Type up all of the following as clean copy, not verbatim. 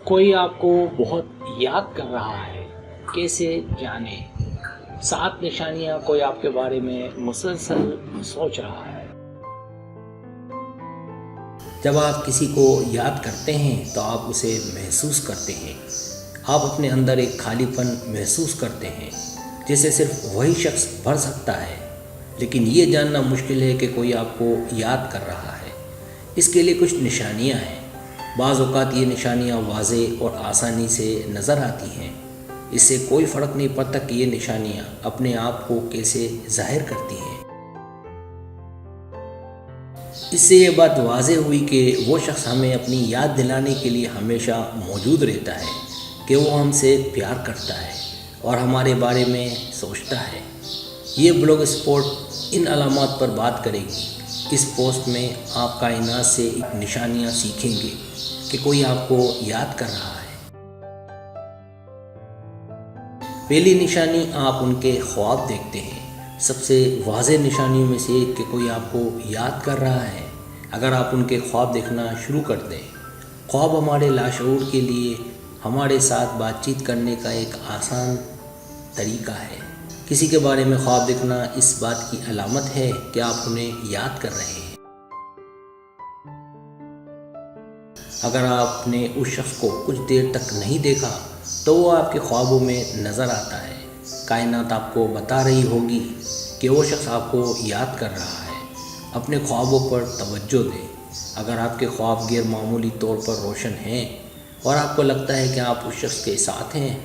کوئی آپ کو بہت یاد کر رہا ہے، کیسے جانے؟ 7 نشانیاں کوئی آپ کے بارے میں مسلسل سوچ رہا ہے۔ جب آپ کسی کو یاد کرتے ہیں تو آپ اسے محسوس کرتے ہیں۔ آپ اپنے اندر ایک خالی پن محسوس کرتے ہیں جسے صرف وہی شخص بھر سکتا ہے، لیکن یہ جاننا مشکل ہے کہ کوئی آپ کو یاد کر رہا ہے۔ اس کے لیے کچھ نشانیاں ہیں۔ بعض اوقات یہ نشانیاں واضح اور آسانی سے نظر آتی ہیں۔ اس سے کوئی فرق نہیں پڑتا کہ یہ نشانیاں اپنے آپ کو کیسے ظاہر کرتی ہیں۔ اس سے یہ بات واضح ہوئی کہ وہ شخص ہمیں اپنی یاد دلانے کے لیے ہمیشہ موجود رہتا ہے کہ وہ ہم سے پیار کرتا ہے اور ہمارے بارے میں سوچتا ہے۔ یہ بلاگ سپوٹ ان علامات پر بات کرے گی۔ اس پوسٹ میں آپ کائنات سے نشانیاں سیکھیں گے کہ کوئی آپ کو یاد کر رہا ہے۔ پہلی نشانی، آپ ان کے خواب دیکھتے ہیں۔ سب سے واضح نشانیوں میں سے ایک کہ کوئی آپ کو یاد کر رہا ہے اگر آپ ان کے خواب دیکھنا شروع کر دیں۔ خواب ہمارے لاشعور کے لیے ہمارے ساتھ بات چیت کرنے کا ایک آسان طریقہ ہے۔ کسی کے بارے میں خواب دیکھنا اس بات کی علامت ہے کہ آپ انہیں یاد کر رہے ہیں۔ اگر آپ نے اس شخص کو کچھ دیر تک نہیں دیکھا تو وہ آپ کے خوابوں میں نظر آتا ہے۔ کائنات آپ کو بتا رہی ہوگی کہ وہ شخص آپ کو یاد کر رہا ہے۔ اپنے خوابوں پر توجہ دیں۔ اگر آپ کے خواب غیر معمولی طور پر روشن ہیں اور آپ کو لگتا ہے کہ آپ اس شخص کے ساتھ ہیں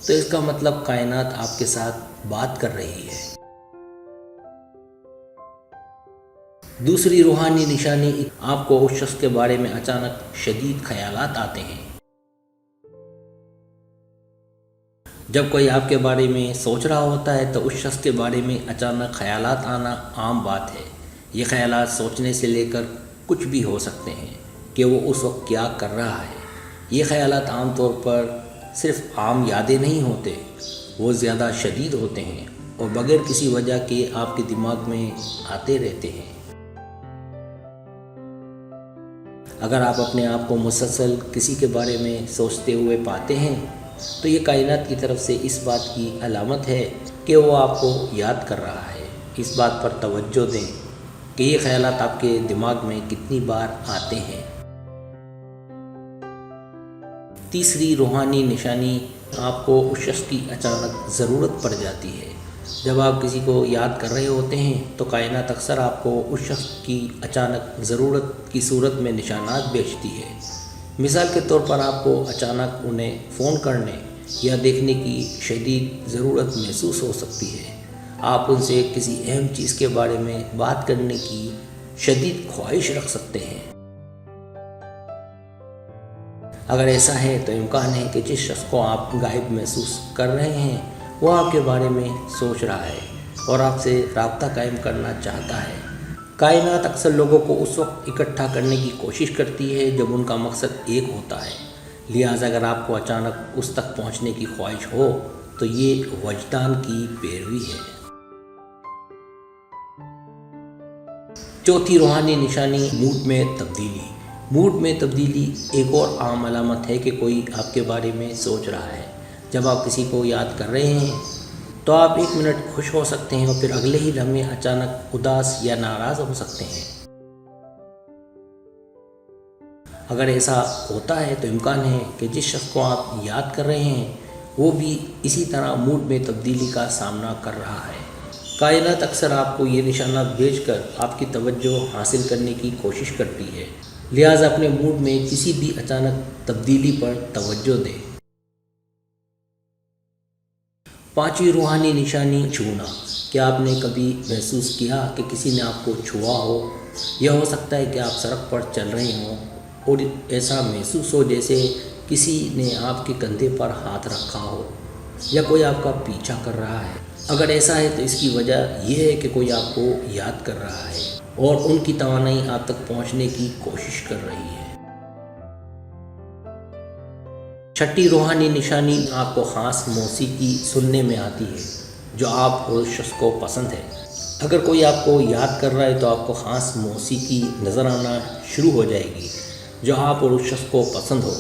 تو اس کا مطلب کائنات آپ کے ساتھ بات کر رہی ہے۔ دوسری روحانی نشانی، آپ کو اس شخص کے بارے میں اچانک شدید خیالات آتے ہیں۔ جب کوئی آپ کے بارے میں سوچ رہا ہوتا ہے تو اس شخص کے بارے میں اچانک خیالات آنا عام بات ہے۔ یہ خیالات سوچنے سے لے کر کچھ بھی ہو سکتے ہیں کہ وہ اس وقت کیا کر رہا ہے۔ یہ خیالات عام طور پر صرف عام یادیں نہیں ہوتے، وہ زیادہ شدید ہوتے ہیں اور بغیر کسی وجہ کے آپ کے دماغ میں آتے رہتے ہیں۔ اگر آپ اپنے آپ کو مسلسل کسی کے بارے میں سوچتے ہوئے پاتے ہیں تو یہ کائنات کی طرف سے اس بات کی علامت ہے کہ وہ آپ کو یاد کر رہا ہے۔ اس بات پر توجہ دیں کہ یہ خیالات آپ کے دماغ میں کتنی بار آتے ہیں۔ تیسری روحانی نشانی، آپ کو اس شخص کی اچانک ضرورت پڑ جاتی ہے۔ جب آپ کسی کو یاد کر رہے ہوتے ہیں تو کائنات اکثر آپ کو اس شخص کی اچانک ضرورت کی صورت میں نشانات بھیجتی ہے۔ مثال کے طور پر آپ کو اچانک انہیں فون کرنے یا دیکھنے کی شدید ضرورت محسوس ہو سکتی ہے۔ آپ ان سے کسی اہم چیز کے بارے میں بات کرنے کی شدید خواہش رکھ سکتے ہیں۔ اگر ایسا ہے تو امکان ہے کہ جس شخص کو آپ غائب محسوس کر رہے ہیں وہ آپ کے بارے میں سوچ رہا ہے اور آپ سے رابطہ قائم کرنا چاہتا ہے۔ کائنات اکثر لوگوں کو اس وقت اکٹھا کرنے کی کوشش کرتی ہے جب ان کا مقصد ایک ہوتا ہے، لہٰذا اگر آپ کو اچانک اس تک پہنچنے کی خواہش ہو تو یہ وجدان کی پیروی ہے۔ چوتھی روحانی نشانی، موڈ میں تبدیلی۔ موڈ میں تبدیلی ایک اور عام علامت ہے کہ کوئی آپ کے بارے میں سوچ رہا ہے۔ جب آپ کسی کو یاد کر رہے ہیں تو آپ 1 منٹ خوش ہو سکتے ہیں اور پھر اگلے ہی لمحے اچانک اداس یا ناراض ہو سکتے ہیں۔ اگر ایسا ہوتا ہے تو امکان ہے کہ جس شخص کو آپ یاد کر رہے ہیں وہ بھی اسی طرح موڈ میں تبدیلی کا سامنا کر رہا ہے۔ کائنات اکثر آپ کو یہ نشانات بھیج کر آپ کی توجہ حاصل کرنے کی کوشش کرتی ہے، لہٰذا اپنے موڈ میں کسی بھی اچانک تبدیلی پر توجہ دیں۔ پانچویں روحانی نشانی، چھونا۔ کیا آپ نے کبھی محسوس کیا کہ کسی نے آپ کو چھوا ہو؟ یہ ہو سکتا ہے کہ آپ سڑک پر چل رہے ہوں اور ایسا محسوس ہو جیسے کسی نے آپ کے کندھے پر ہاتھ رکھا ہو یا کوئی آپ کا پیچھا کر رہا ہے۔ اگر ایسا ہے تو اس کی وجہ یہ ہے کہ کوئی آپ کو یاد کر رہا ہے اور ان کی توانائی آپ تک پہنچنے کی کوشش کر رہی ہے۔ چھٹی روحانی نشانی، آپ کو خاص موسیقی سننے میں آتی ہے جو آپ اور اس شخص کو پسند ہے۔ اگر کوئی آپ کو یاد کر رہا ہے تو آپ کو خاص موسیقی نظر آنا شروع ہو جائے گی جو آپ اور اس شخص کو پسند ہو۔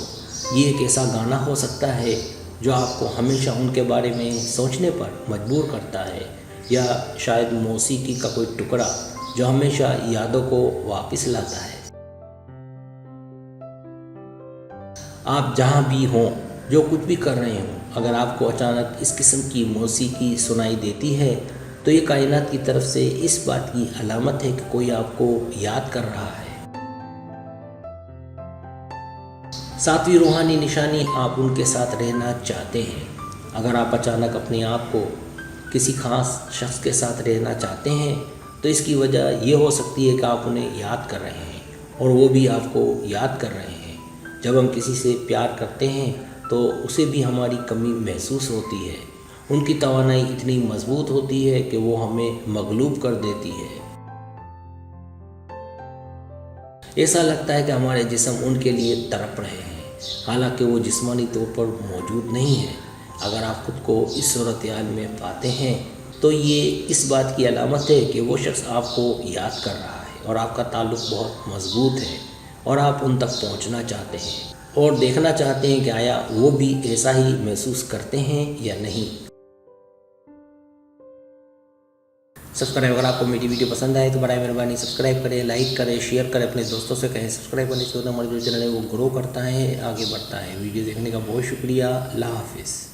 یہ ایک ایسا گانا ہو سکتا ہے جو آپ کو ہمیشہ ان کے بارے میں سوچنے پر مجبور کرتا ہے، یا شاید موسیقی کا کوئی ٹکڑا جو ہمیشہ یادوں کو واپس لاتا ہے۔ آپ جہاں بھی ہوں، جو کچھ بھی کر رہے ہوں، اگر آپ کو اچانک اس قسم کی موسیقی سنائی دیتی ہے تو یہ کائنات کی طرف سے اس بات کی علامت ہے کہ کوئی آپ کو یاد کر رہا ہے۔ ساتویں روحانی نشانی، آپ ان کے ساتھ رہنا چاہتے ہیں۔ اگر آپ اچانک اپنے آپ کو کسی خاص شخص کے ساتھ رہنا چاہتے ہیں تو اس کی وجہ یہ ہو سکتی ہے کہ آپ انہیں یاد کر رہے ہیں اور وہ بھی آپ کو یاد کر رہے ہیں۔ جب ہم کسی سے پیار کرتے ہیں تو اسے بھی ہماری کمی محسوس ہوتی ہے۔ ان کی توانائی اتنی مضبوط ہوتی ہے کہ وہ ہمیں مغلوب کر دیتی ہے۔ ایسا لگتا ہے کہ ہمارے جسم ان کے لیے تڑپ رہے ہیں، حالانکہ وہ جسمانی طور پر موجود نہیں ہیں۔ اگر آپ خود کو اس صورتحال میں پاتے ہیں تو یہ اس بات کی علامت ہے کہ وہ شخص آپ کو یاد کر رہا ہے اور آپ کا تعلق بہت مضبوط ہے اور آپ ان تک پہنچنا چاہتے ہیں اور دیکھنا چاہتے ہیں کہ آیا وہ بھی ایسا ہی محسوس کرتے ہیں یا نہیں۔ سبسکرائب، اگر آپ کو میری ویڈیو پسند آئے تو برائے مہربانی سبسکرائب کریں، لائک کریں، شیئر کریں، اپنے دوستوں سے کہیں سبسکرائب کرنے سے ہمارا جو چینل ہے وہ گرو کرتا ہے، آگے بڑھتا ہے۔ ویڈیو دیکھنے کا بہت شکریہ، اللہ حافظ۔